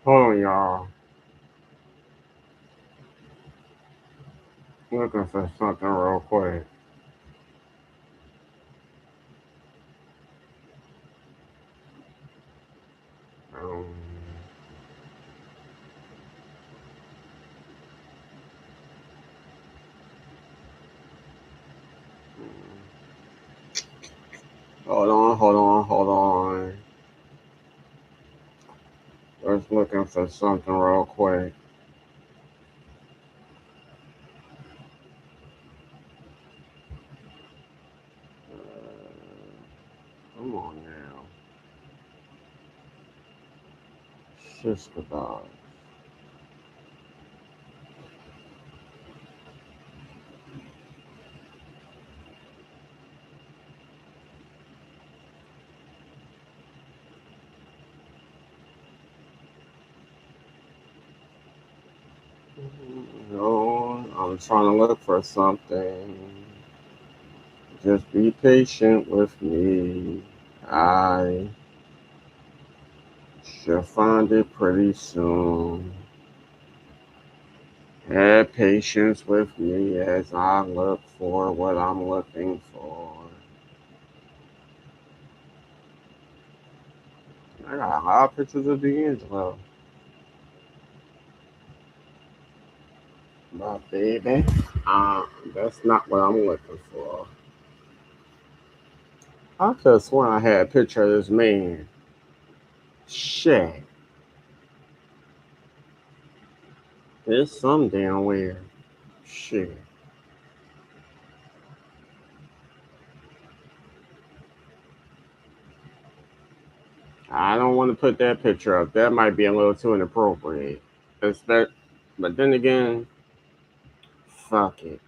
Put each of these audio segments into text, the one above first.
Hold on, y'all. Looking for something real quick. Um, hold on. Just looking for something real quick. Come on now. Sister dog. No, I'm trying to look for something. Just be patient with me. I should find it pretty soon. Have patience with me as I look for what I'm looking for. I got a lot of pictures of D'Angelo. But baby, that's not what I'm looking for. I could have sworn I had a picture of this man. Shit. It's some damn weird. Shit. I don't want to put that picture up. That might be a little too inappropriate. Expect, but then again, fuck it.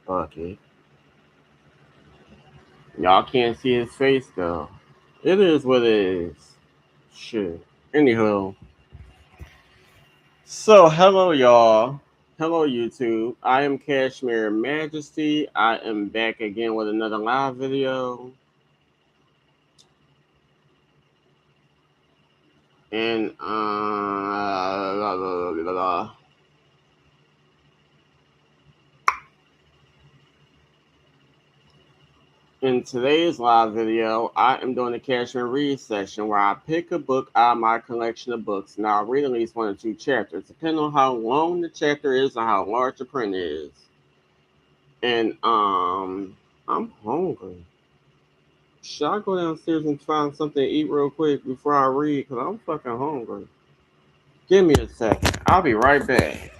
Fuck it. Y'all can't see his face though. It is what it is. Shit. Anywho, so hello y'all. Hello YouTube. I am Kashmere Majesty. I am back again with another live video. And in today's live video, I am doing a Kashmere read session where I pick a book out of my collection of books and I'll read at least one or two chapters, depending on how long the chapter is and how large the print is. And I'm hungry. Should I go downstairs and find something to eat real quick before I read? Because I'm fucking hungry. Give me a second. I'll be right back.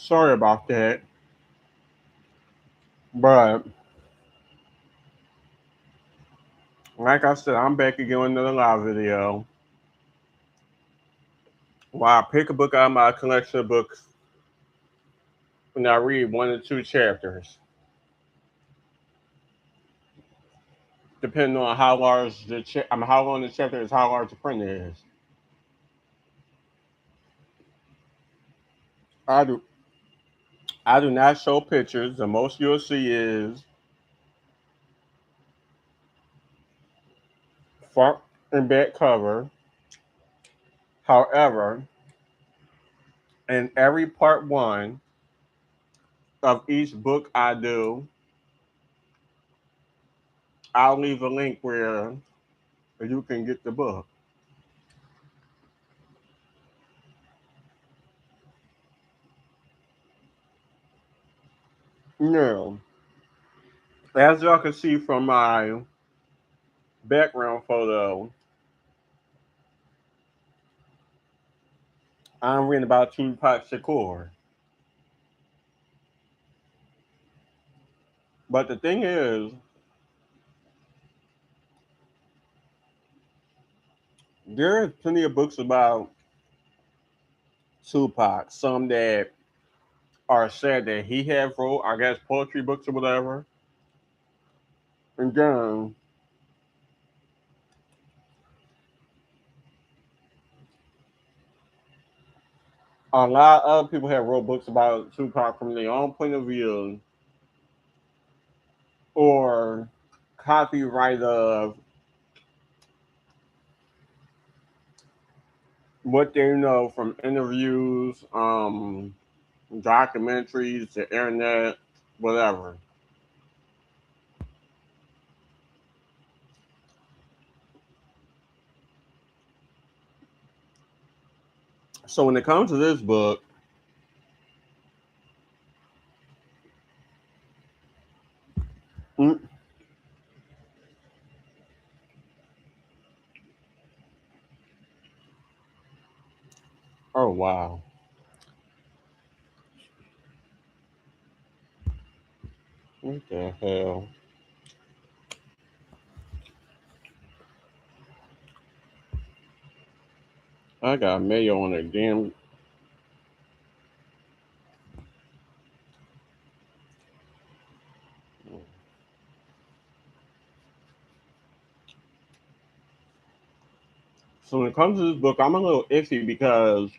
Sorry about that. But like I said, I'm back again with another live video where I pick a book out of my collection of books and I read one or two chapters, depending on how large how long the chapter is, how large the print is. I do I do not show pictures. The most you'll see is front and back cover. However, in every part one of each book I do, I'll leave a link where you can get the book. Now, as y'all can see from my background photo, I'm reading about Tupac Shakur. But the thing is, there are plenty of books about Tupac. Some that are said that he had wrote, I guess, poetry books or whatever. And then a lot of other people have wrote books about Tupac from their own point of view or copyright of what they know from interviews, documentaries, the internet, whatever. So when it comes to this book, mm, oh wow, what the hell? I got mayo on a damn. So when it comes to this book, I'm a little iffy because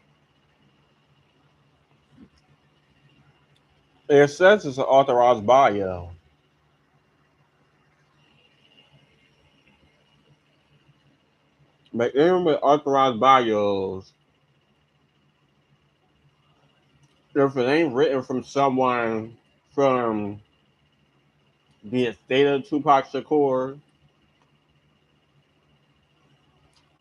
it says it's an authorized bio, but even with authorized bios, if it ain't written from someone from the estate of Tupac Shakur,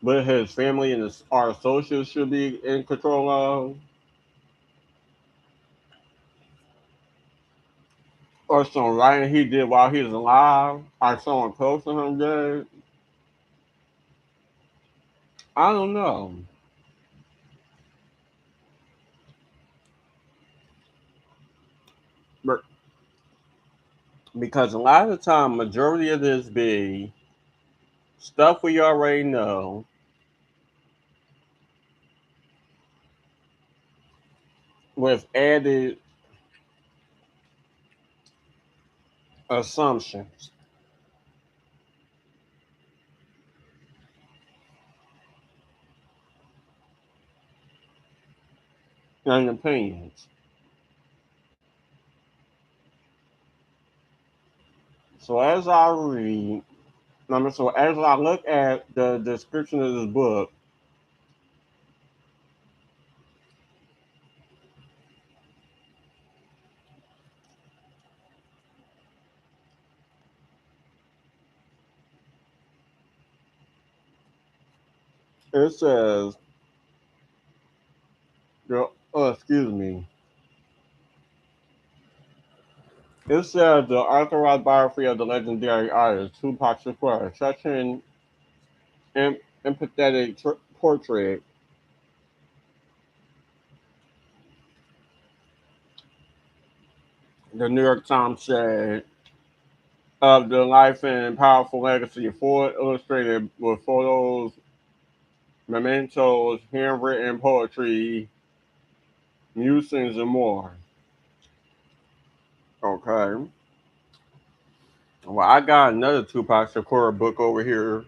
but his family and our associates should be in control of, or some writing he did while he was alive, or someone close to him did, I don't know. But because a lot of the time, majority of this be stuff we already know with added assumptions and opinions. So as I read, so as I look at the description of this book, it says, excuse me, it says the authorized biography of the legendary artist Tupac Shakur, such an empathetic portrait The New York Times said of the life and powerful legacy, full illustrated with photos, mementos, handwritten poetry, musings, and more. Okay. Well, I got another Tupac Shakur book over here,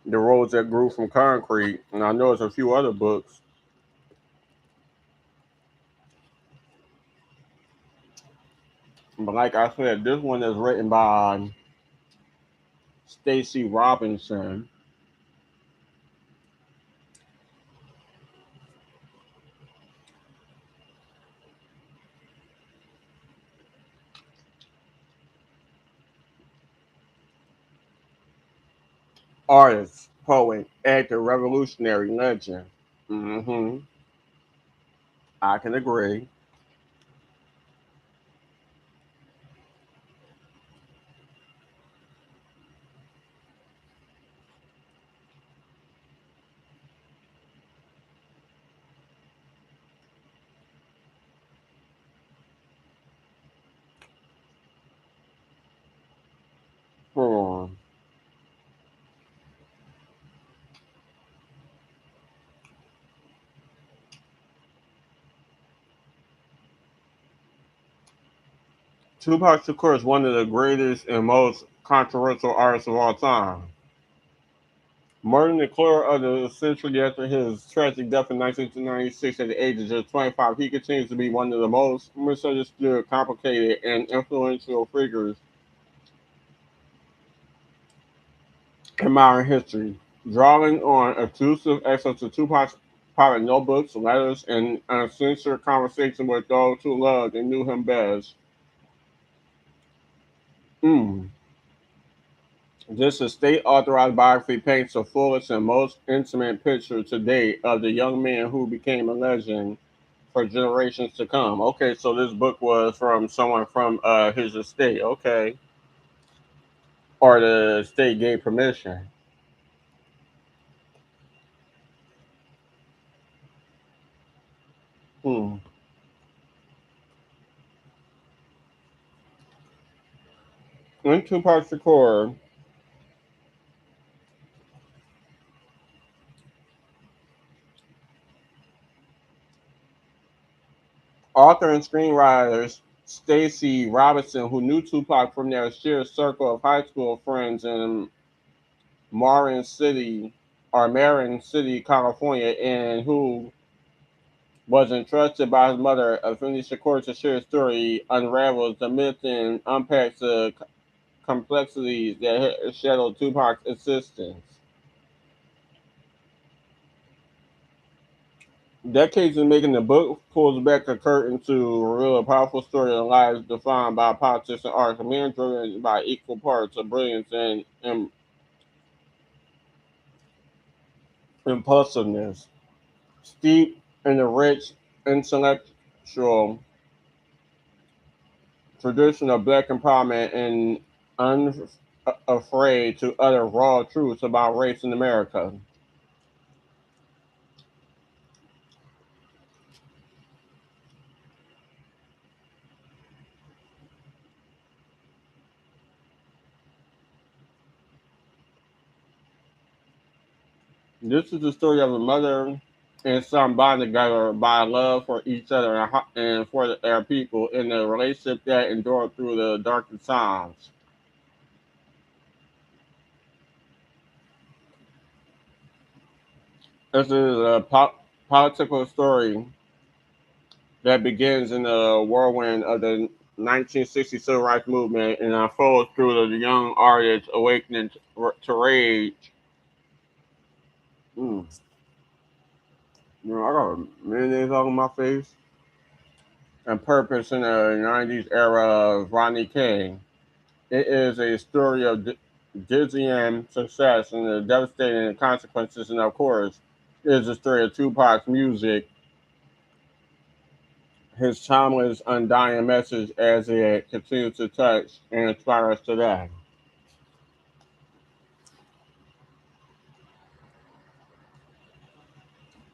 The Roads That Grew from Concrete, and I know there's a few other books. But like I said, this one is written by Staci Robinson. Artist, poet, actor, revolutionary, legend. Hmm. I can agree. Hmm. Tupac Shakur is one of the greatest and most controversial artists of all time. More than a quarter of the century after his tragic death in 1996 at the age of just 25, he continues to be one of the most misunderstood, complicated, and influential figures in modern history. Drawing on obtrusive excerpts of Tupac's private notebooks, letters, and uncensored conversations with those who loved and knew him best. Mm. This estate-authorized biography paints the fullest and most intimate picture to date of the young man who became a legend for generations to come. Okay, so this book was from someone from his estate. Okay, or the estate gave permission. Hmm. In Tupac Shakur, author and screenwriters Staci Robinson, who knew Tupac from their shared circle of high school friends in Marin City, California, and who was entrusted by his mother, Afeni Shakur, to share his story, unravels the myth and unpacks the complexities that shadowed Tupac's existence. Decades in making, the book pulls back the curtain to reveal a powerful story of lives defined by politics and art, a man driven by equal parts of brilliance and impulsiveness, steeped in the rich intellectual tradition of black empowerment and unafraid to utter raw truths about race in America. This is the story of a mother and son bonded together by love for each other and for their people in a relationship that endured through the darkest times. This is a political story that begins in the whirlwind of the 1960 civil rights movement and unfolds through the young artist awakening to rage. Mm. You know, I got a mayonnaise all on my face. And purpose in the 90s era of Rodney King. It is a story of dizzying success and the devastating consequences, and of course, it is a story of Tupac's music, his timeless, undying message as it continues to touch and inspire us today.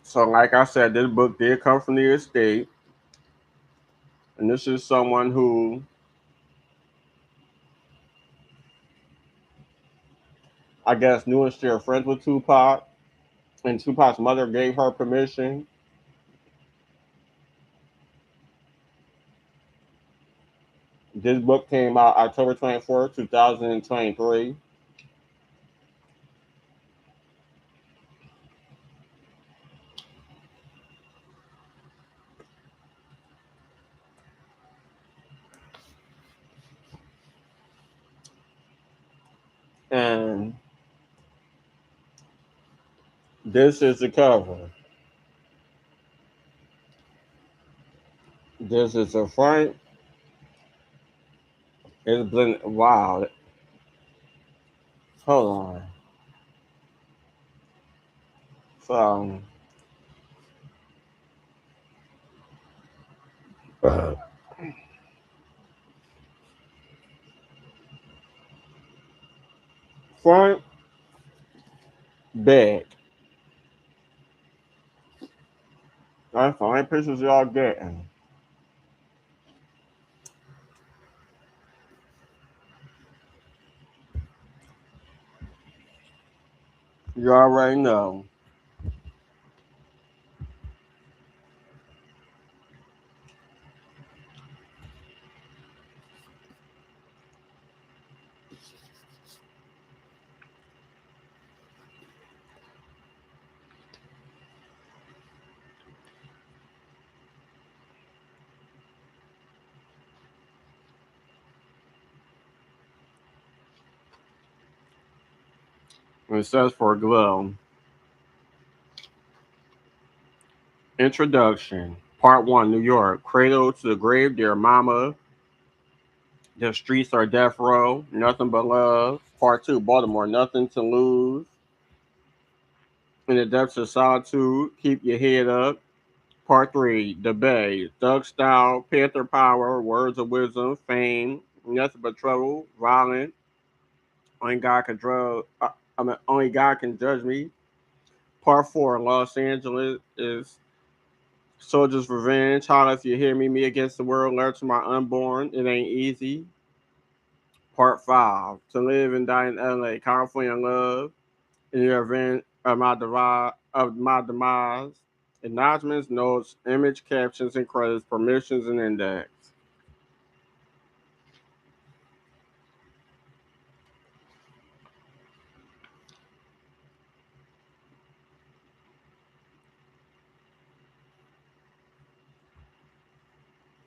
So, like I said, this book did come from the estate. And this is someone who, I guess, knew and shared friends with Tupac, and Tupac's mother gave her permission. This book came out October 24th, 2023. And this is the cover. This is the front. It's been wow. Hold on. So front, back. That's the only pictures y'all getting. You already know. It says for Glow. Introduction. Part 1, New York. Cradle to the grave, dear mama. The streets are death row. Nothing but love. Part 2, Baltimore. Nothing to lose. In the depths of solitude, keep your head up. Part 3, The Bay. Thug style, Panther power, words of wisdom, fame. Nothing but trouble, violent. Only God can only God can judge me. Part 4, Los Angeles is Soldier's Revenge. Holla if you hear me. Me against the world. Learn to my unborn. It ain't easy. Part 5, To Live and Die in LA. California Love. In the event of my demise. Acknowledgements, notes, image captions and credits, permissions and index.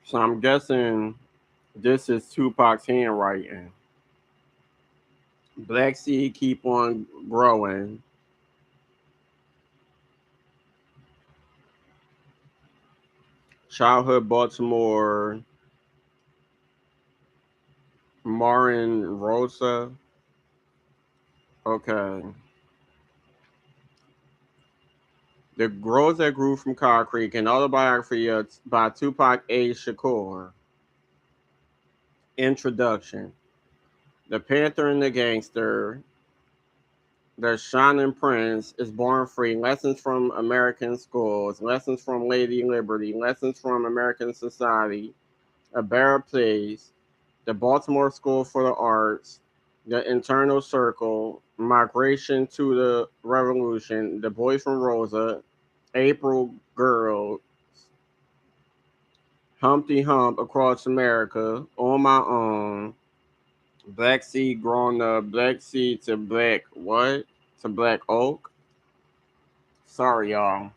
So I'm guessing this is Tupac's handwriting. Black seed keep on growing. Childhood Baltimore. Marin Rosa. Okay. The Girls That Grew from Concrete, an autobiography by Tupac Shakur. Introduction. The Panther and the Gangster. The Shining Prince is born free. Lessons from American schools. Lessons from Lady Liberty. Lessons from American society. A Better Place. The Baltimore School for the Arts. The Internal Circle. Migration to the Revolution. The Boys from Rosa. April Girl. Humpty Hump Across America. On My Own. Black Seed Growing Up. Black Seed to Black what? To Black Oak. Sorry, y'all.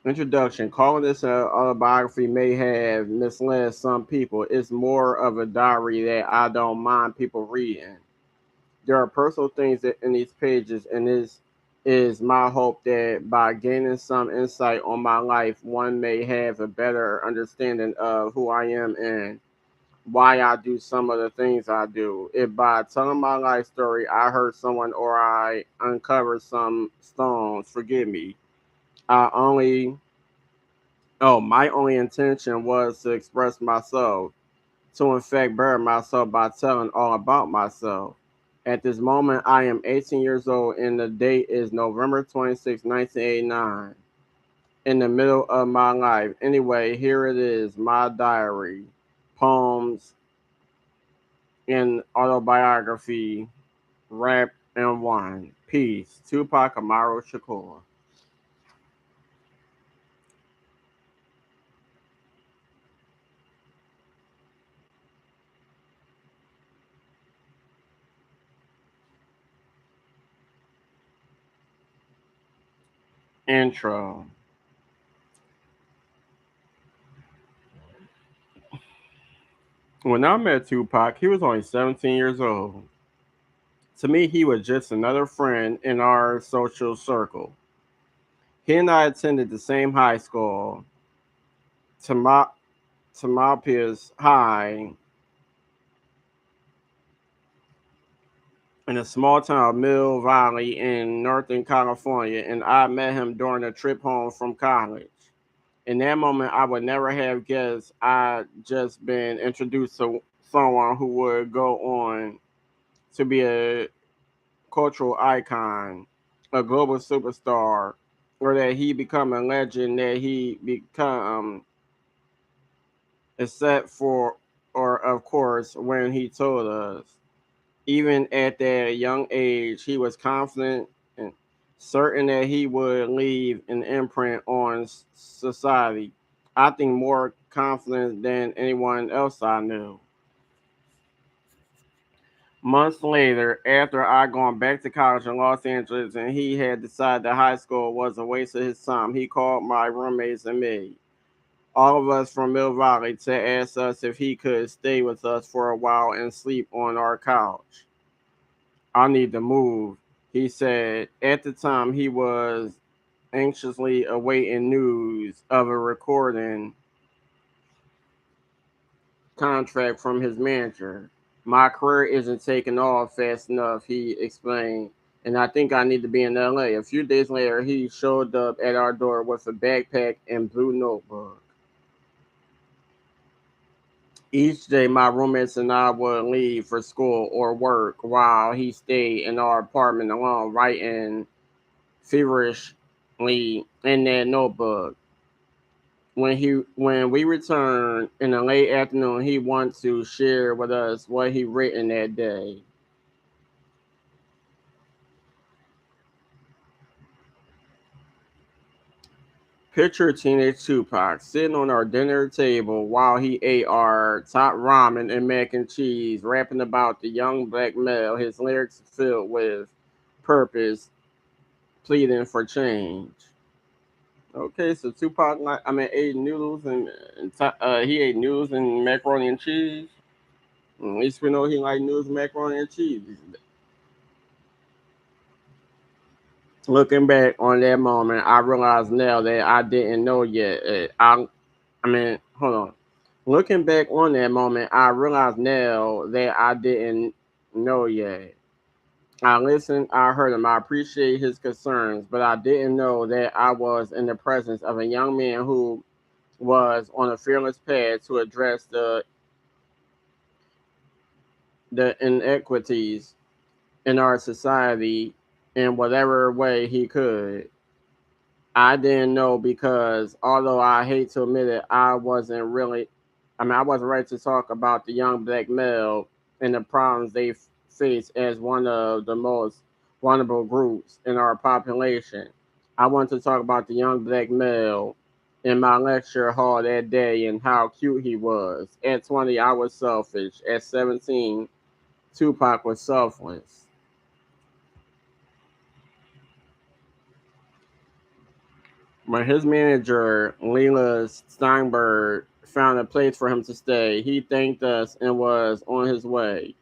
Introduction. Calling this an autobiography may have misled some people. It's more of a diary that I don't mind people reading. There are personal things in these pages, and this is my hope that by gaining some insight on my life, one may have a better understanding of who I am and why I do some of the things I do. If by telling my life story I hurt someone or I uncover some stones, forgive me. I only my only intention was to express myself, to in fact bury myself by telling all about myself. At this moment, I am 18 years old and the date is November 26, 1989. in the middle of my life. Anyway, here it is, my diary, poems, and autobiography wrapped in one. Peace. Tupac Shakur. Intro. When I met Tupac, he was only 17 years old. To me, he was just another friend in our social circle. He and I attended the same high school, Tama- Tamalpais High, in a small town of Mill Valley in Northern California, and I met him during a trip home from college. In that moment, I would never have guessed I'd just been introduced to someone who would go on to be a cultural icon, a global superstar, or that he become a legend that he become, except for, or of course, when he told us. Even at that young age, he was confident and certain that he would leave an imprint on society. I think more confident than anyone else I knew. Months later, after I gone back to college in Los Angeles and he had decided that high school was a waste of his time, he called my roommates and me, all of us from Mill Valley, to ask us if he could stay with us for a while and sleep on our couch. I need to move, he said. At the time, he was anxiously awaiting news of a recording contract from his manager. My career isn't taking off fast enough, he explained, and I think I need to be in LA. A few days later, he showed up at our door with a backpack and blue notebook. Each day, my roommates and I would leave for school or work while he stayed in our apartment alone, writing feverishly in that notebook. When we returned in the late afternoon, he wanted to share with us what he written that day. Picture teenage Tupac sitting on our dinner table while he ate our top ramen and mac and cheese, rapping about the young black male, his lyrics filled with purpose, pleading for change. Okay, so Tupac, ate noodles and he ate noodles and macaroni and cheese. At least we know he like noodles, macaroni, and cheese. Looking back on that moment, I realized now that I didn't know yet. Hold on. Looking back on that moment, I realize now that I didn't know yet. I listened, I heard him, I appreciate his concerns, but I didn't know that I was in the presence of a young man who was on a fearless path to address the inequities in our society in whatever way he could. I didn't know because although I hate to admit it, I wasn't ready to talk about the young black male and the problems they face as one of the most vulnerable groups in our population. I want to talk about the young black male in my lecture hall that day and how cute he was. At 20, I was selfish. At 17, Tupac was selfless. When his manager, Leila Steinberg, found a place for him to stay, he thanked us and was on his way.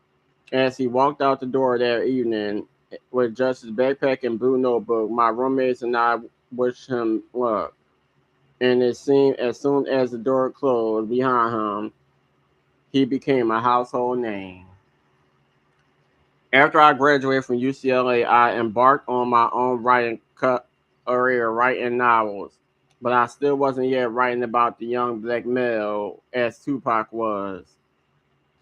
As he walked out the door that evening with just his backpack and blue notebook, my roommates and I wished him luck. And it seemed as soon as the door closed behind him, he became a household name. After I graduated from UCLA, I embarked on my own writing career, writing novels. But I still wasn't yet writing about the young black male as Tupac was.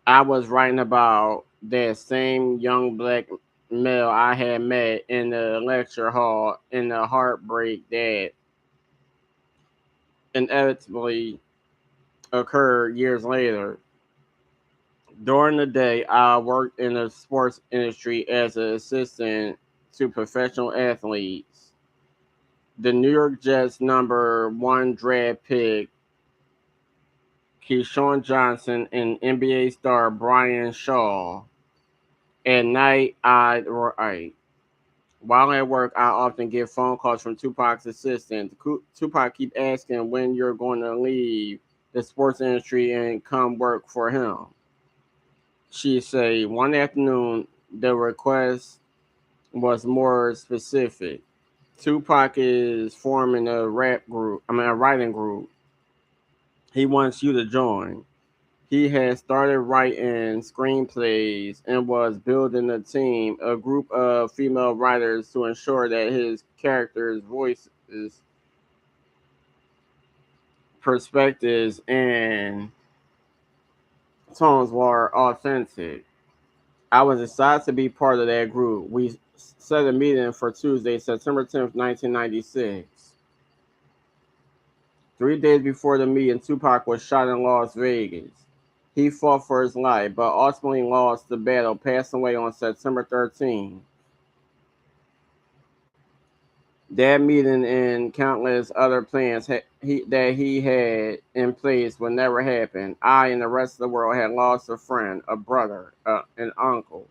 I was writing about that same young black male I had met in the lecture hall and the heartbreak that inevitably occurred years later. During the day, I worked in the sports industry as an assistant to professional athletes. The New York Jets '1 draft pick Keyshawn Johnson and NBA star Brian Shaw. At night, I write. While at work, I often get phone calls from Tupac's assistant. Tupac keep asking when you're going to leave the sports industry and come work for him. She say one afternoon the request was more specific. Tupac is forming a writing group. He wants you to join. He had started writing screenplays and was building a team, a group of female writers to ensure that his characters' voices, perspectives, and tones were authentic. I was excited to be part of that group. We set a meeting for Tuesday, September 10th, 1996. 3 days before the meeting, Tupac was shot in Las Vegas. He fought for his life, but ultimately lost the battle, passing away on September 13th. That meeting and countless other plans that he had in place would never happen. I and the rest of the world had lost a friend, a brother, an uncle,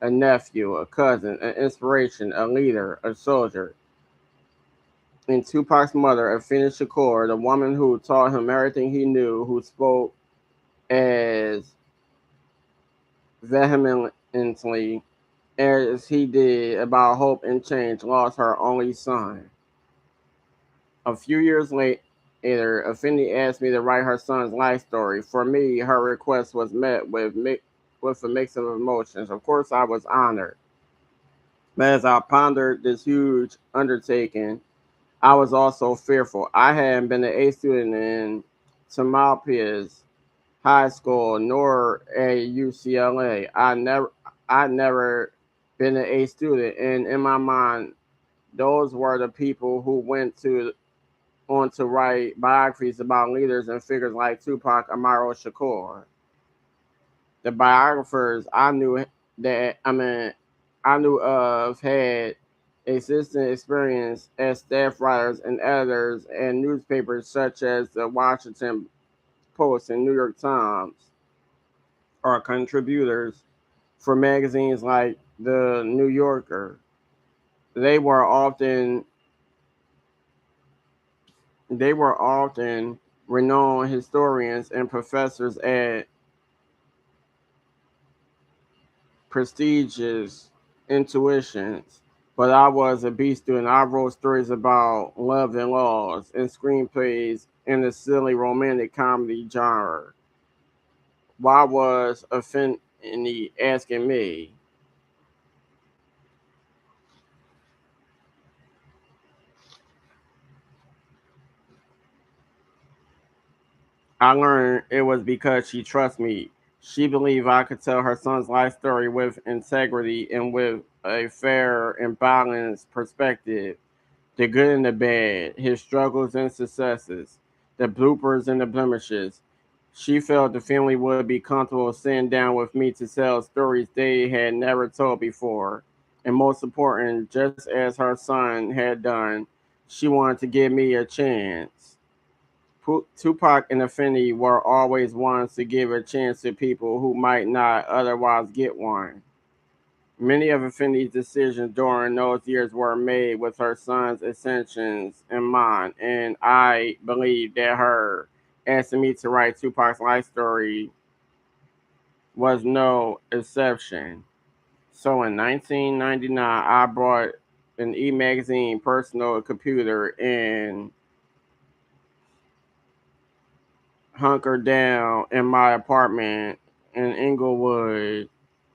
a nephew, a cousin, an inspiration, a leader, a soldier. And Tupac's mother, Afeni Shakur, the woman who taught him everything he knew, who spoke as vehemently as he did about hope and change, lost her only son. A few years later, Afeni asked me to write her son's life story. For me, her request was met with a mix of emotions. Of course, I was honored. But as I pondered this huge undertaking, I was also fearful. I hadn't been an A student in Tamalpais High School nor at UCLA. I never been an A student, and in my mind, those were the people who went on to write biographies about leaders and figures like Tupac Amaru Shakur. The biographers that I mean I knew of had existing experience as staff writers and editors and newspapers such as the Washington Post and New York Times, or contributors for magazines like the New Yorker. They were often they were often renowned historians and professors at prestigious intuitions. But I was a B student. I wrote stories about love and loss and screenplays in the silly romantic comedy genre. Why was Affinity asking me? I learned it was because she trusts me. She believed I could tell her son's life story with integrity and with a fair and balanced perspective. The good and the bad, his struggles and successes, the bloopers and the blemishes. She felt the family would be comfortable sitting down with me to tell stories they had never told before. And most important, just as her son had done, she wanted to give me a chance. Tupac and Affinity were always ones to give a chance to people who might not otherwise get one. Many of Affinity's decisions during those years were made with her son's ascensions in mind, and I believe that her asking me to write Tupac's life story was no exception. So in 1999, I bought an e-magazine personal computer and hunkered down in my apartment in Inglewood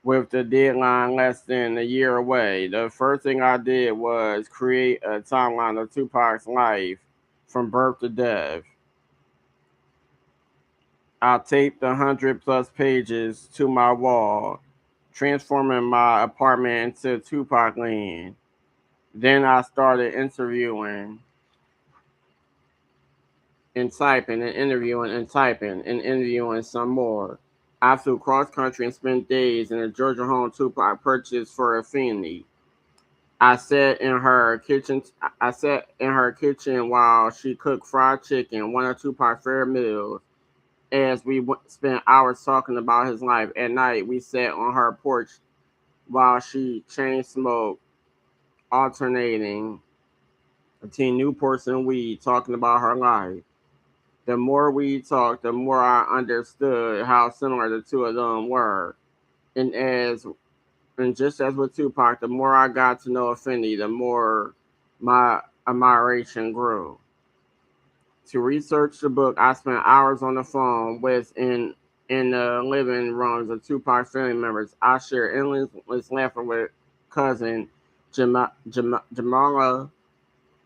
with the deadline less than a year away. The first thing I did was create a timeline of Tupac's life from birth to death. I taped 100 plus pages to my wall, transforming my apartment into Tupac land. Then I started interviewing and typing and interviewing and typing and interviewing some more. I flew cross country and spent days in a Georgia home Tupac purchased for Affinity. I sat in her kitchen. I sat in her kitchen while she cooked fried chicken, one of Tupac's favorite meals. As we spent hours talking about his life, at night we sat on her porch while she chain smoked, alternating between Newports and weed, talking about her life. The more we talked, the more I understood how similar the two of them were. And as and just as with Tupac, the more I got to know Affinity, the more my admiration grew. To research the book, I spent hours on the phone with in the living rooms of Tupac family members. I shared endless laughter with cousin Jamala,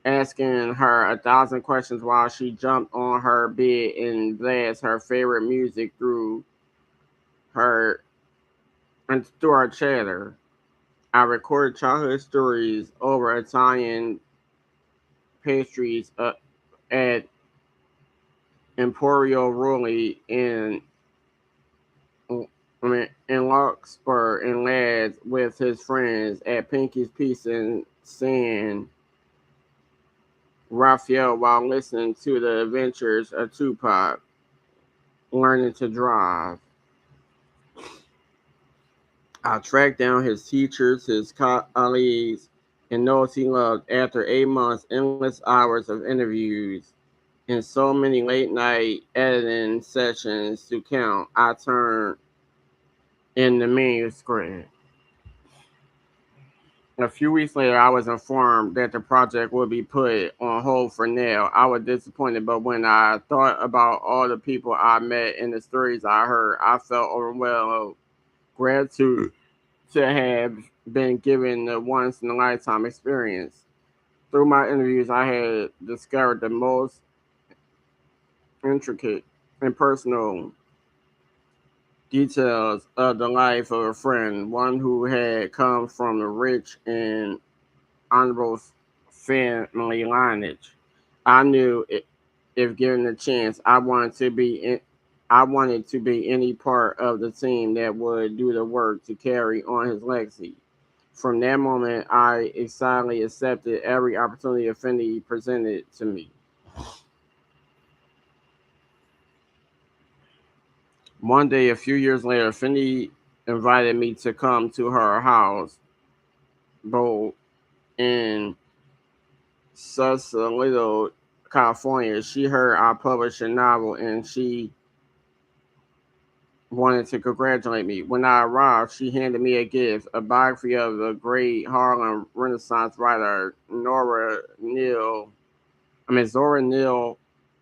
asking her 1,000 questions while she jumped on her bed and blasted her favorite music her through our chatter. I recorded childhood stories over Italian pastries at Emporio Rulli in Larkspur and lads with his friends at Pinky's Pizza in San Rafael while listening to the adventures of Tupac learning to drive. I tracked down his teachers, his colleagues, and those he loved after 8 months, endless hours of interviews, and so many late night editing sessions to count. I turned in the manuscript. A few weeks later, I was informed that the project would be put on hold for now. I was disappointed, but when I thought about all the people I met and the stories I heard, I felt overwhelmed with gratitude to have been given the once in a lifetime experience. Through my interviews, I had discovered the most intricate and personal details of the life of a friend, one who had come from a rich and honorable family lineage. I knew if given a chance, I wanted to be any part of the team that would do the work to carry on his legacy. From that moment, I excitedly accepted every opportunity Affinity presented to me. One day, a few years later, Affinity invited me to come to her house, both in Sausalito, California. She heard I published a novel and she wanted to congratulate me. When I arrived, she handed me a gift, a biography of the great Harlem Renaissance writer Zora Neale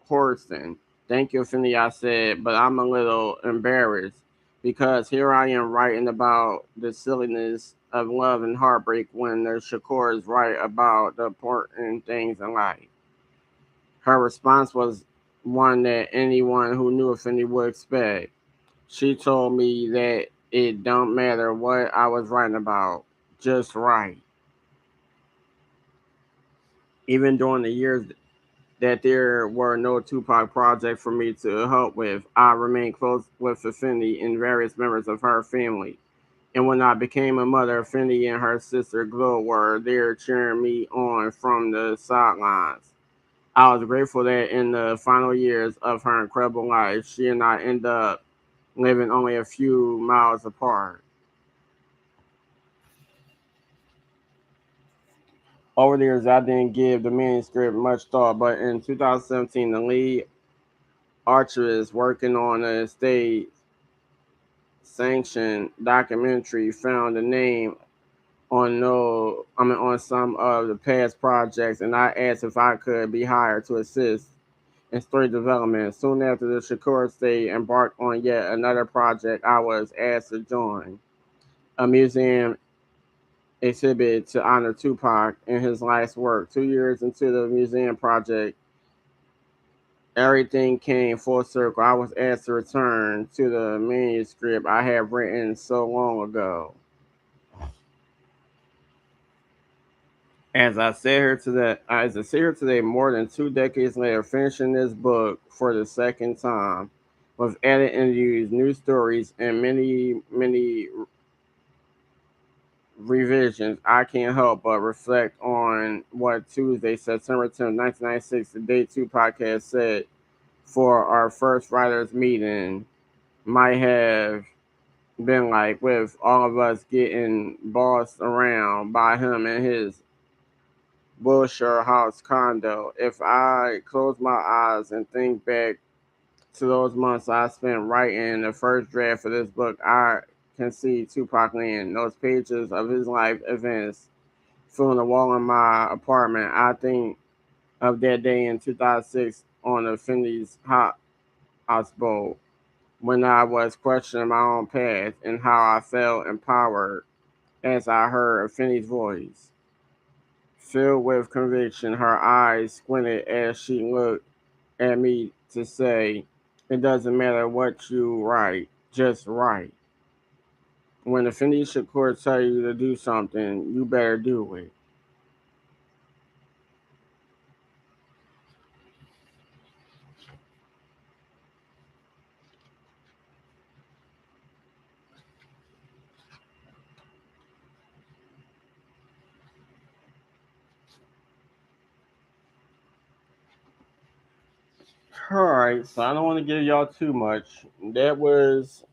Hurston. Thank you, Finley, I said, but I'm a little embarrassed because here I am writing about the silliness of love and heartbreak when the Shakurs write about the important things in life. Her response was one that anyone who knew Affinity would expect. She told me that it don't matter what I was writing about, just write. Even during the years that there were no Tupac projects for me to help with, I remained close with Affinity and various members of her family. And when I became a mother, Affinity and her sister Glow were there cheering me on from the sidelines. I was grateful that in the final years of her incredible life, she and I ended up living only a few miles apart. Over the years, I didn't give the manuscript much thought, but in 2017, the lead archivist working on a state sanctioned documentary found the name on some of the past projects, and I asked if I could be hired to assist in story development. Soon after the Shakur estate embarked on yet another project, I was asked to join a museum exhibit to honor Tupac and his life's work. 2 years into the museum project, everything came full circle. I was asked to return to the manuscript I had written so long ago. As I sit here today, more than 2 decades later, finishing this book for the second time, with added interviews, new stories, and many revisions, I can't help but reflect on what Tuesday, September 10th, 1996, the Day 2 podcast said for our first writers meeting might have been like, with all of us getting bossed around by him and his Wilshire House condo. If I close my eyes and think back to those months I spent writing the first draft of this book, I can see Tupac laying those pages of his life events filling the wall in my apartment. I think of that day in 2006 on the Finley's Hot House Bowl when I was questioning my own path and how I felt empowered as I heard Affinny's voice. Filled with conviction, her eyes squinted as she looked at me to say, "It doesn't matter what you write, just write. When Affinny Shakur tell you to do something, you better do it." Alright, so I don't want to give y'all too much. That was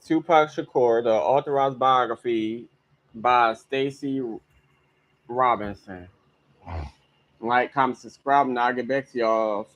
Tupac Shakur, the authorized biography by Staci Robinson. Like, comment, subscribe, and I'll get back to y'all